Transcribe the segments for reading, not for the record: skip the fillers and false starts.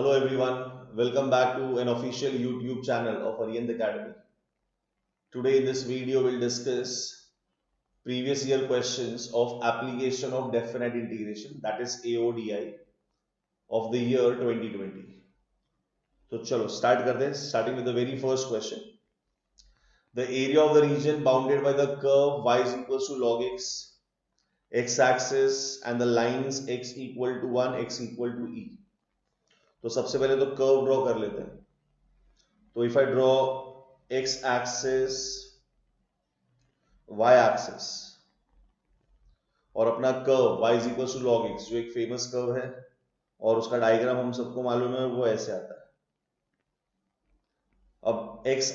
Hello everyone, welcome back to an official YouTube channel of Arihant Academy. Today in this video we'll discuss previous year questions of application of definite integration, that is AODI of the year 2020. तो चलो start करते हैं, starting with the very first question. The area of the region bounded by the curve y is equals to log x axis and the lines x equal to 1, x equal to e. तो सबसे पहले तो curve draw कर लेते हैं. तो if I draw x axis y axis और अपना curve y is equal to log x जो एक फेमस कर्व है और उसका डायग्राम हम सबको मालूम है, वो ऐसे आता है. अब x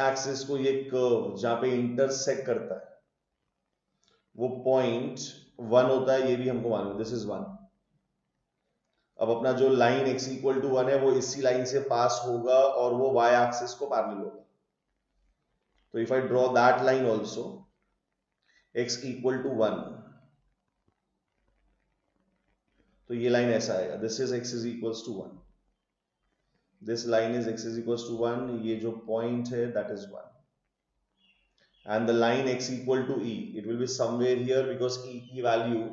एक्सिस को ये कर्व जहां पे इंटरसेक्ट करता है वो पॉइंट 1 होता है, ये भी हमको मालूम है, दिस इज 1. अब अपना जो लाइन x इक्वल टू 1 है वो इसी लाइन से पास होगा और वो y एक्सिस को पैरेलल होगा. तो if I draw that line also x equal to 1, तो ये लाइन ऐसा आएगा, this is x is equals to 1, this line is x is equals to 1, ये जो पॉइंट है that is 1, and the line x equal to e, it will be somewhere here because e की value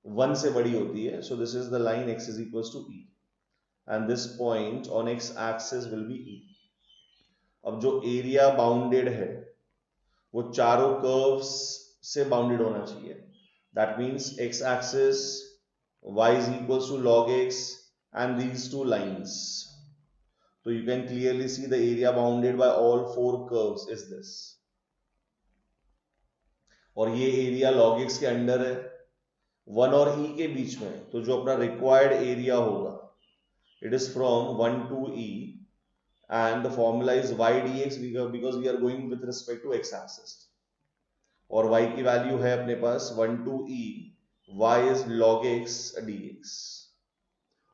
1 से बड़ी होती है. So this is the line x is equals to e and this point on x axis will be e. अब जो area bounded है वो चारों कर्व्स से बाउंडेड होना चाहिए. That means x axis y is equals to log x and these two lines. So you can clearly see the area bounded by all four curves is this. और ये area log x के under है 1 और e के बीच में. तो जो अपना रिक्वायर्ड एरिया होगा it is from 1 to e and the formula is y dx because we are going with respect to x axis और y की वैल्यू है अपने पास 1 to e, y is log x dx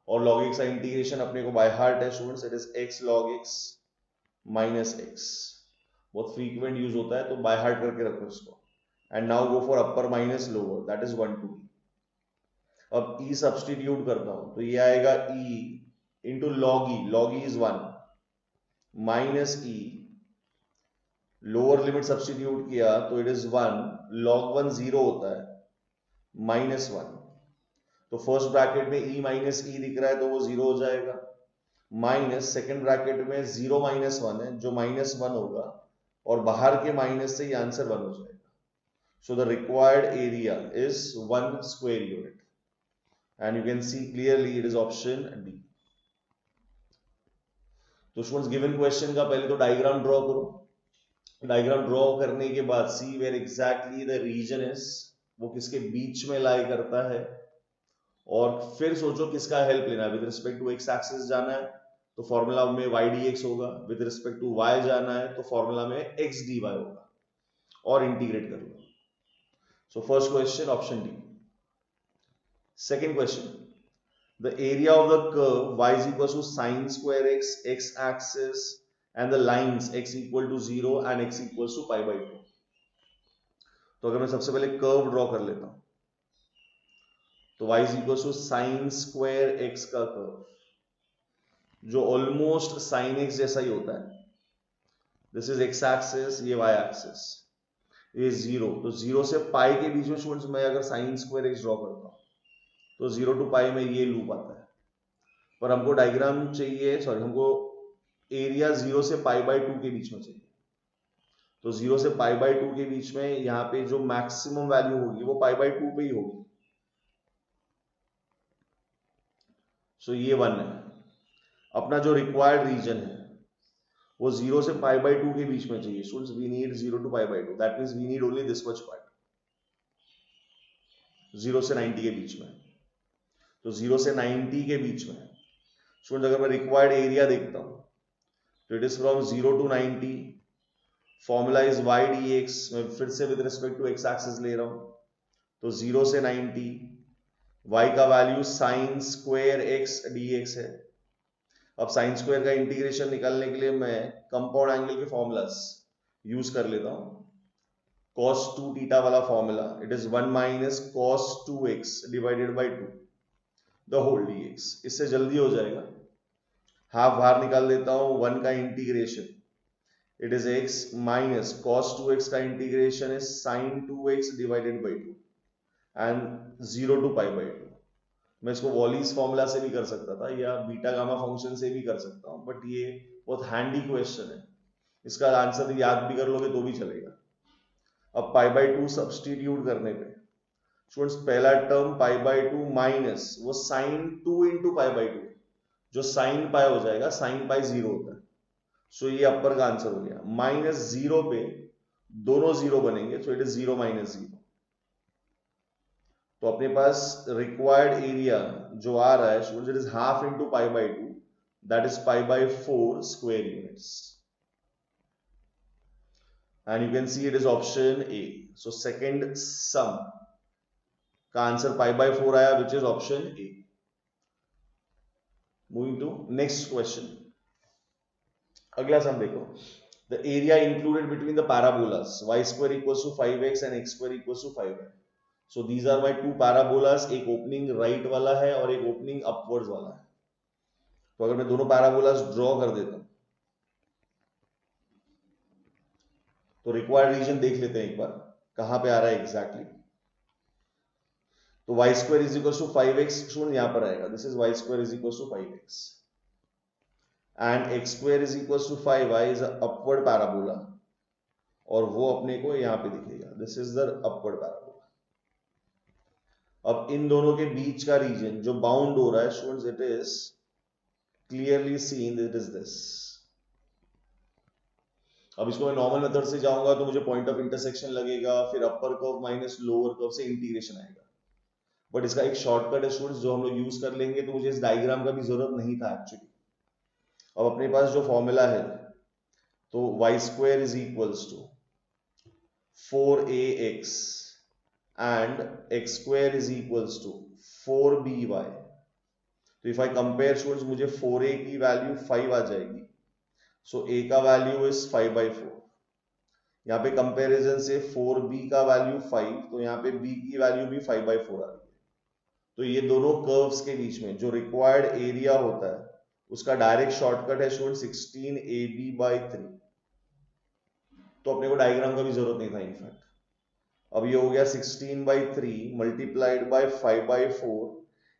और log x का integration अपने को by heart है students, it is x log x minus x. बहुत फ्रीक्वेंट यूज होता है तो बाय हार्ट करके रखो इसको. And now go for upper minus lower, that is 1 to e. अब e सब्स्टिट्यूट करता हूं तो ये आएगा e into log e is 1 minus e, lower limit substitute किया तो इट इज 1, log 1 0 होता है माइनस 1. तो फर्स्ट ब्रैकेट में e माइनस ई दिख रहा है तो वो 0 हो जाएगा, माइनस सेकेंड ब्रैकेट में 0 माइनस 1 है जो माइनस 1 होगा और बाहर के माइनस से ये आंसर 1 हो जाएगा. So the required area is 1 square unit and you can see clearly it is option D. तो स्टूडेंट्स गिवन क्वेश्चन का पहले तो डायग्राम ड्रॉ करो. डायग्राम ड्रॉ करने के बाद see where exactly the region is, वो किसके बीच में लाई करता है, और फिर सोचो किसका हेल्प लेना है. With respect to X axis जाना है तो फॉर्मूला में y dx होगा, विद रिस्पेक्ट टू y जाना है तो फॉर्मूला में x dy होगा और इंटीग्रेट कर लो. So first question option D. Second question, the area of the curve y is equal to sine square x, x axis and the lines x equal to 0 and x equal to pi by 2. तो अगर मैं सबसे पहले curve draw कर लेता हूं तो y is equal to sine square x का कर्व जो ऑलमोस्ट साइन x जैसा ही होता है. दिस इज x एक्सिस, ये y एक्सिस, ये 0. तो 0 से पाई के बीच में स्टूडेंट्स मैं अगर साइन स्क्वायर x ड्रॉ करता हूं तो 0 टू पाई में ये लूप आता है. पर हमको डायग्राम चाहिए, सॉरी हमको एरिया 0 से पाई बाई 2 के बीच में चाहिए. तो 0 से पाई बाई 2 के बीच में यहाँ पे जो मैक्सिमम वैल्यू होगी वो पाई बाई 2 पे ही होगी. सो ये 1 है. अपना जो रिक्वायर्ड रीजन है वो 0 से पाई बाई 2 के बीच में चाहिए. Students we need 0 to pi by 2, that means we need only this much part 0 से 90 के बीच में. तो 0 से 90 के बीच में स्टूडेंट्स अगर मैं रिक्वायर्ड एरिया देखता हूं तो it is from 0 to 90, formula is y dx. मैं फिर से with respect to x axis ले रहा हूं तो 0 से 90, y का value sine square x dx है. अब साइन स्क्वायर का इंटीग्रेशन निकालने के लिए मैं कंपाउंड एंगल के फॉर्मूलास यूज कर लेता हूं. cos 2 थीटा वाला formula, it is 1 minus cos 2x divided by 2. The whole dx। इससे जल्दी हो जाएगा, हाफ बाहर निकाल देता हूं, 1 का integration it is x minus cos 2x का integration is sin 2x divided by 2 and 0 to pi by 2। मैं इसको वॉलीज फॉर्मूला से भी कर सकता था या बीटा गामा फंक्शन से भी कर सकता हूं, बट ये बहुत हैंडी क्वेश्चन है, इसका आंसर याद भी कर लोगे तो भी चलेगा। अब पाई बाई 2 सब्सटीट्यूट करने पे स्टूडेंट्स पहला टर्म पाई बाई 2 माइनस वो साइन 2 इंटू पाई बाई 2, जो साइन पाई हो जाएगा, साइन पाई 0 होता है, सो ये अपर का आंसर हो गया। माइनस 0 पे दोनों 0 बनेंगे, सो इट इज 0 माइनस 0। तो अपने पास रिक्वायर्ड एरिया जो आ रहा है students, it is half into pi by 2, that is pi by 4 square units, and you can see it is option A. So second sum का answer pi by 4 आया, which is option A. Moving to next question. अगला सम देखो, the area included between the parabolas y square equals to 5x and x square equals to 5y. So these are my two parabolas, एक opening right वाला है और एक opening upwards वाला है। तो अगर मैं दोनों पैराबोलास ड्रॉ कर देता हूं तो रिक्वायर्ड रीजन देख लेते हैं एक बार, कहां पे आ रहा है एग्जैक्टली। तो y square is equal to 5x student यहां पर आएगा, this is y square is equal to 5x and x square is equal to 5y is upward parabola, और वो अपने को यहां पे दिखेगा, this is the upward parabola. अब इन दोनों के बीच का रीजन जो बाउंड हो रहा है students, it is clearly seen, it is this. अब इसको मैं नॉर्मल मेथड से जाऊंगा तो मुझे पॉइंट ऑफ इंटरसेक्शन लगेगा, फिर upper curve minus lower curve से इंटीग्रेशन आएगा, बट इसका एक शॉर्टकट है स्टूडेंट्स जो हम लोग यूज कर लेंगे, तो मुझे इस डायग्राम का भी जरूरत नहीं था एक्चुअली। अब अपने पास जो फॉर्मूला है, तो y square is equals to 4ax and x square is equals to 4by। तो इफ आई कंपेयर स्टूडेंट्स, मुझे 4a की वैल्यू 5 आ जाएगी, सो a का वैल्यू इज 5/4। यहाँ पे कंपैरिजन से 4b का वैल्यू 5, तो यहाँ पे b की वैल्यू भी 5/4 आ रही है। तो ये दोनों कर्व्स के बीच में जो रिक्वायर्ड एरिया होता है उसका डायरेक्ट शॉर्टकट है स्टूडेंट 16ab/3। तो अपने को डायग्राम का भी जरूरत नहीं था इनफैक्ट। अब ये हो गया 16/3 मल्टीप्लाइड बाय 5/4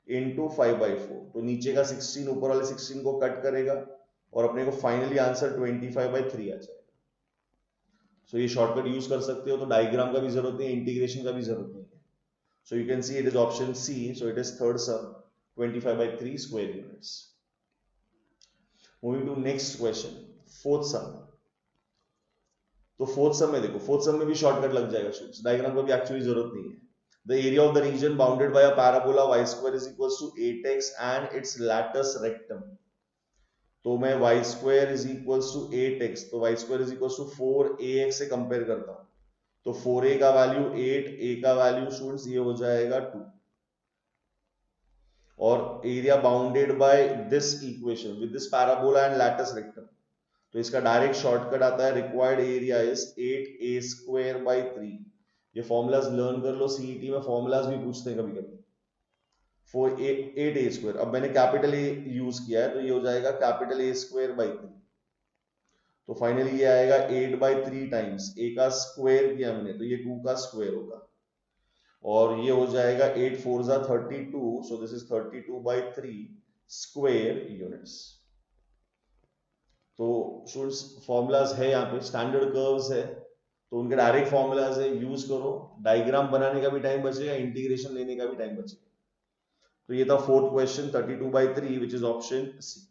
इंटू 5/4, तो नीचे का 16 ऊपर वाले 16 को कट करेगा और अपने को फाइनली आंसर 25/3 आ जाएगा। सो ये शॉर्टकट यूज कर सकते हो, तो डायग्राम का भी जरूरत नहीं है, इंटीग्रेशन का भी जरूरत नहीं है। So you can see it is option C. So it is third sum, 25/3 square units. Moving to next question, fourth sum. तो फोर्थ सम में देखो, फोर्थ सम में भी शॉर्टकट लग जाएगा स्टूडेंट्स, डायग्राम को भी एक्चुअली जरूरत नहीं है। The area of the region bounded by a parabola y square is equals to 8x and its latus rectum. तो मैं y square is equals to 8x, तो y square is equals to 4ax से compare करता हूं, तो 4a का value 8, a का value students ये हो जाएगा 2, और area bounded by this equation with this parabola and lattice rectum, तो इसका डायरेक्ट शॉर्टकट आता है रिक्वायर्ड एरिया इज 8a² 3। ये फॉर्मूलाज लर्न कर लो, सीईटी में फॉर्मूलाज भी पूछते हैं कभी कभी। 8a², अब मैंने कैपिटल ए यूज किया है तो ये हो जाएगा कैपिटल A² 3। तो फाइनली ये आएगा 8/3 टाइम्स a का स्क्वायर किया मैंने, तो ये 2 का स्क्वायर होगा, और ये हो जाएगा 8 4 जा 32, सो दिस इज 32/3 स्क्वायर यूनिट्स। तो स्टूडेंट्स फॉर्मूलाज है यहाँ पे, स्टैंडर्ड कर्व्स है, तो उनके डायरेक्ट फॉर्मूलाज है, यूज करो, डायग्राम बनाने का भी टाइम बचेगा, इंटीग्रेशन लेने का भी टाइम बचेगा। तो ये था fourth question 32/3 which is option C.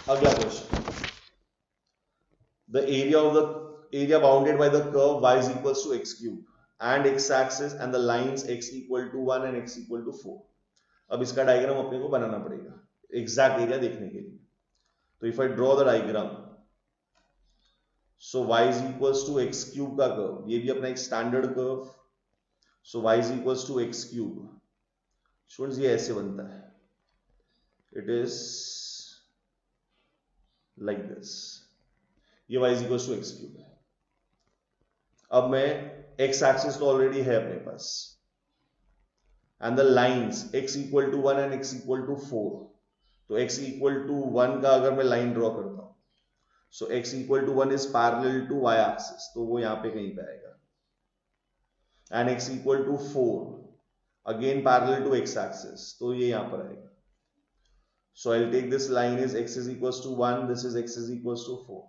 अगला question, the area bounded by the curve y is equals to x cube and x axis and the lines x equal to 1 and x equal to 4। अब इसका diagram अपने को बनाना पड़ेगा exact area देखने के लिए। तो if I draw the diagram, so y is equals to x cube का कर्व, ये भी अपना एक standard curve, so y is equals to x cube students ये ऐसे बनता है, इट इज लाइक दिस, ये y is equals to x cube है। अब मैं x एक्सिस तो ऑलरेडी है अपने पास and the lines x equal to 1 and x equal to 4, तो x इक्वल टू 1 का अगर मैं लाइन ड्रॉ करता हूं, so x equal to 1 is parallel to y axis, तो वो यहां पे कहीं पे आएगा, and x equal to 4 again parallel to x axis, तो ये यहां पर आएगा. So I'll take this line is x is equals to 1, this is x is equals to 4.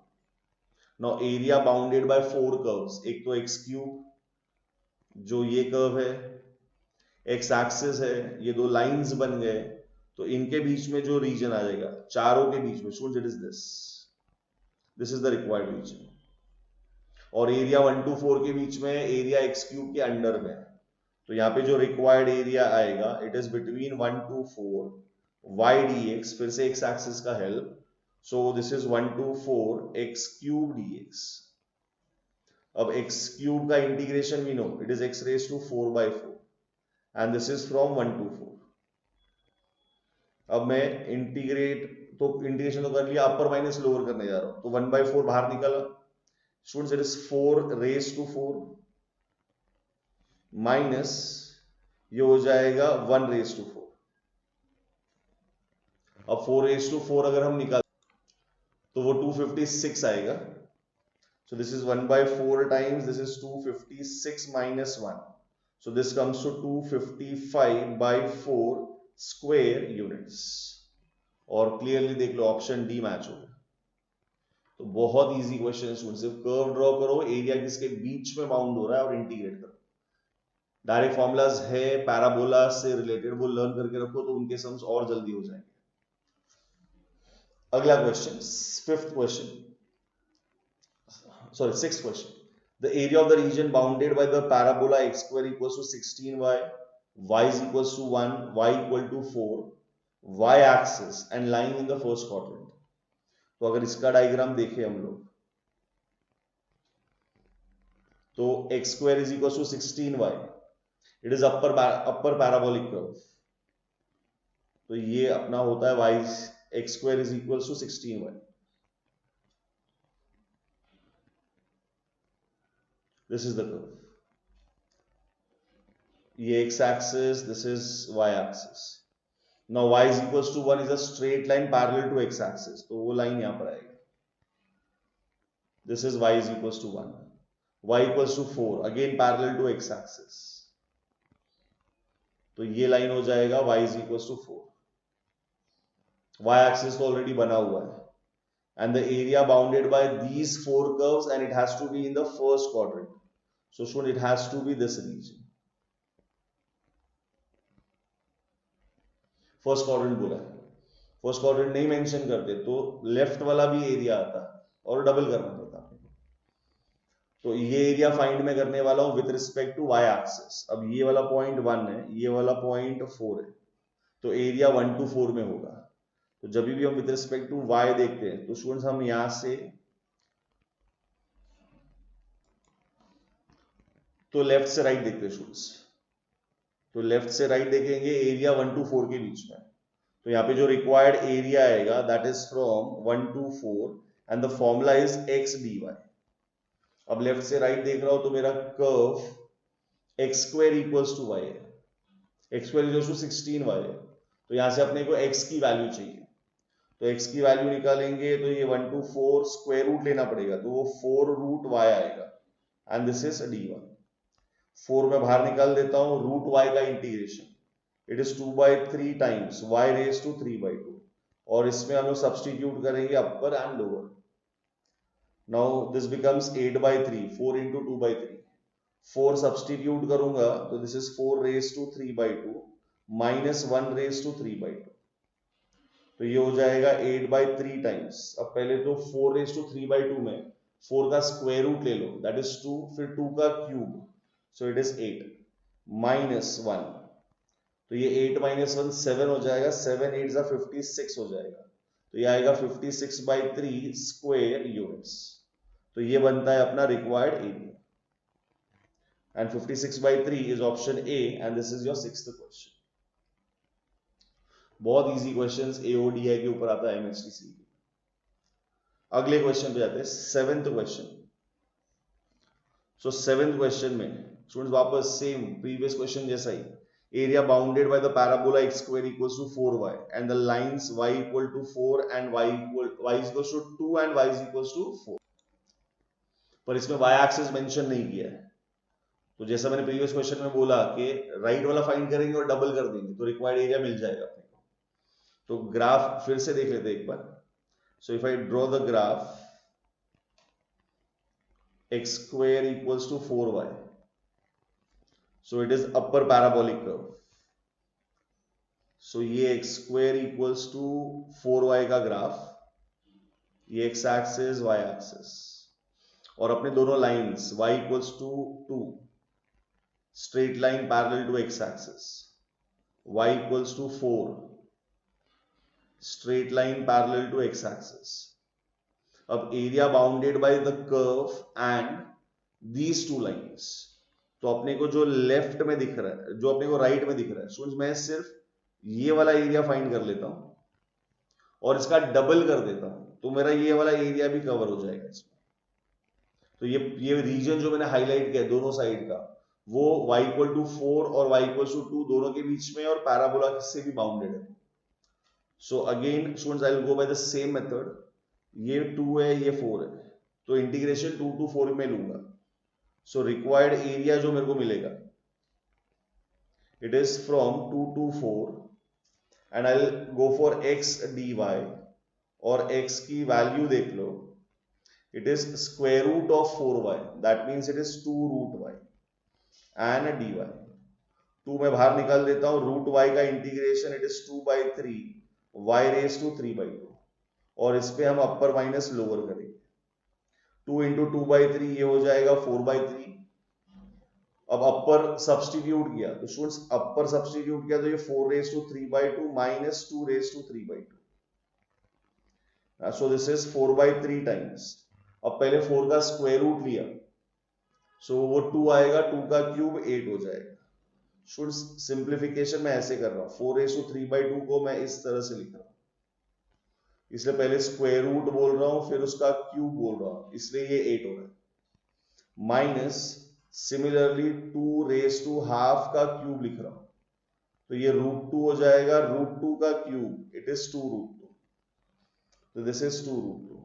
Now area bounded by 4 curves. एक तो x cube जो ये curve है, x axis है, ये दो लाइंस बन गए, तो इनके बीच में जो रीजन आ जाएगा, चारों के बीच में, students it is this is the required region. और एरिया 1 to 4 के बीच में एरिया x क्यूब के अंडर में, तो यहाँ पे जो रिक्वायर्ड एरिया आएगा it is between 1 to 4 y dx, फिर से x एक्सिस का help, so this is 1 to 4 x cube dx. अब x क्यूब का integration we know it is x raise to 4 by 4 and this is from 1 to 4. अब मैं integration तो कर लिया, अपर माइनस लोअर करने जा रहा हूं, तो 1 by 4 बाहर निकला, students it is 4 raise to 4 minus ये हो जाएगा 1 रेज टू 4. अब 4 रेज टू 4 अगर हम निकाल तो वो 256 आएगा. सो this is 1 by 4 times this is 256 minus 1, so this comes to 255 by 4 square units. और क्लियरली देख लो ऑप्शन डी मैच होगा. तो बहुत इजी क्वेश्चन है, सिर्फ कर्व ड्रॉ करो, एरिया किसके बीच में बाउंड हो रहा है और इंटीग्रेट करो. डायरेक्ट फॉर्मूलाज है पैराबोला से रिलेटेड, वो लर्न करके रखो तो उनके सम्स और जल्दी हो जाएंगे. अगला question, fifth question, sorry sixth question. The area of the region bounded by the parabola x square equals to 16y, y is equals to 1, y equal to 4, y axis and lying in the first quadrant. तो अगर इसका diagram देखें हम लोग, तो x square is equals to 16y, it is upper parabolic curve, तो ये अपना होता है y x square is equals to 16y. This is the curve. ये x axis, this is y axis. Now y is equals to 1 is a straight line parallel to x axis, तो वो line यहां पर आएगी. This is y is equals to 1, y equals to 4 again parallel to x axis, तो ये line हो जाएगा y is equals to 4. y axis तो ऑलरेडी बना हुआ है, and the area bounded by these 4 curves and it has to be in the first quadrant, so soon it has to be this region. First quadrant बोला है, first quadrant नहीं mention करते तो left वाला भी एरिया आता और double करना पड़ता. तो ये एरिया फाइंड में करने वाला हूं with respect to y axis. अब ये वाला पॉइंट 1 है, ये वाला पॉइंट 4 है, तो एरिया 1 to 4 में होगा. तो जब भी हम विद रिस्पेक्ट टू y देखते हैं तो स्टूडेंट्स हम यहां से तो लेफ्ट से राइट देखते हैं स्टूडेंट्स, तो लेफ्ट से राइट देखेंगे एरिया 1 to 4 के बीच में, तो यहाँ पे जो रिक्वायर्ड एरिया आएगा that is from 1 to 4 and the formula is x dy. अब लेफ्ट से राइट देख रहा हूं तो मेरा curve x square equals to y है, x square equals to 16y है, तो यहां से अपने को x की वैल्यू चाहिए, तो x की वैल्यू निकालेंगे तो ये 1 to 4 स्क्वायर रूट लेना पड़ेगा, तो वो 4 रूट y आएगा एंड दिस इज dy. 4 में बाहर निकाल देता हूं, रूट y का integration it is 2 by 3 times y raise to 3 by 2, और इसमें हम लोग सब्सटीट्यूट करेंगे upper and lower. Now this becomes 8 by 3, 4 into 2 by 3, 4 substitute करूंगा तो this is 4 raise to 3 by 2 minus 1 raise to 3 by 2, तो ये हो जाएगा 8 by 3 टाइम्स. अब पहले तो 4 रेज टू 3 by 2 में 4 का स्क्वायर रूट ले लो दैट इज 2, फिर 2 का cube, so it is 8 minus 1, तो ये 8 minus 1 7 हो जाएगा, 7 8 जा 56 हो जाएगा, तो ये आएगा 56 by 3 स्क्वायर यूनिट्स. तो ये बनता है अपना required area and 56 by 3 is option A and this is your sixth question. बहुत इजी क्वेश्चंस एओडीआई के ऊपर आता है एमएचटीसी. अगले क्वेश्चन पे जाते हैं, सेवेंथ क्वेश्चन. सो सेवेंथ क्वेश्चन में स्टूडेंट्स वापस सेम प्रीवियस क्वेश्चन जैसा ही, area bounded by the parabola x square equals to 4y and the lines y equal to 4 and y is equals to 2 and y is equals to 4. पर इसमें y axis mention नहीं किया है, तो जैसा मैंने previous question में बोला कि राइट वाला फाइंड करेंगे और डबल कर देंगे तो रिक्वायर्ड एरिया मिल जाएगा अपने को. तो ग्राफ फिर से देख लेते हैं एक बार. So if I draw the graph x square equals to 4y, so it is upper parabolic curve. So ये x square equals to 4y का ग्राफ, ये x axis y axis, और अपने दोनों lines y equals to 2 straight line parallel to x axis, y equals to 4 straight line parallel to x axis. अब area bounded by the curve and these two lines, तो अपने को जो left में दिख रहा है, जो अपने को राइट में दिख रहा है, सो मैं सिर्फ ये वाला एरिया फाइंड कर लेता हूं और इसका डबल कर देता हूं, तो मेरा ये वाला एरिया भी कवर हो जाएगा इसमें. तो ये रीजन जो मैंने हाईलाइट किया दोनों साइड का, वो y इक्वल टू 4 और y इक्वल टू 2 दोनों के बीच में और पैराबोला से भी बाउंडेड है. So again students I will go by the same method. ये 2 है, ये 4 है, तो इंटीग्रेशन 2 to 4 में लूंगा. सो रिक्वायर्ड एरिया जो मेरे को मिलेगा, it is from 2 to 4 and I will go for x dy, और x की वैल्यू देख लो, it is square root of 4y, that means it is 2 root y and dy. 2 में बाहर निकाल देता हूं, रूट y का integration it is 2/3 y raised to 3/2, और इस पे हम अपर माइनस लोअर करेंगे. 2 into 2/3 ये हो जाएगा 4/3. अब अपर सब्स्टिट्यूट किया, तो स्टूडेंट्स अपर सब्स्टिट्यूट किया तो ये 4 raised to 3/2 minus 2 raised to 3/2. So this is 4/3 times. अब पहले 4 का स्क्वायर रूट लिया, सो वो 2 आएगा, 2 का क्यूब 8 हो जाएगा. स्टूडेंट्स सिंप्लीफिकेशन में ऐसे कर रहा हूं, 4 raised to 3/2 को मैं इस तरह से लिख रहा हूं, इसलिए पहले स्क्वायर रूट बोल रहा हूं फिर उसका क्यूब बोल रहा हूं, इसलिए ये 8 हो रहा है. Minus similarly 2 raised to half का क्यूब लिख रहा हूं, तो ये √2 हो जाएगा, √2 का क्यूब इट इज 2 √2, तो this is 2 √2.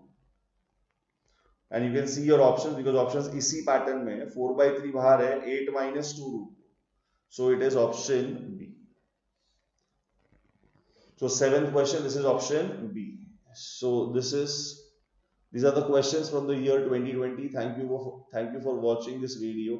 And you can see your options, because options इसी पैटर्न में 4/3 बाहर है, 8 minus 2 √2, so it is option B. So 7th question, this is option B. So these are the questions from the year 2020. Thank you for watching this video.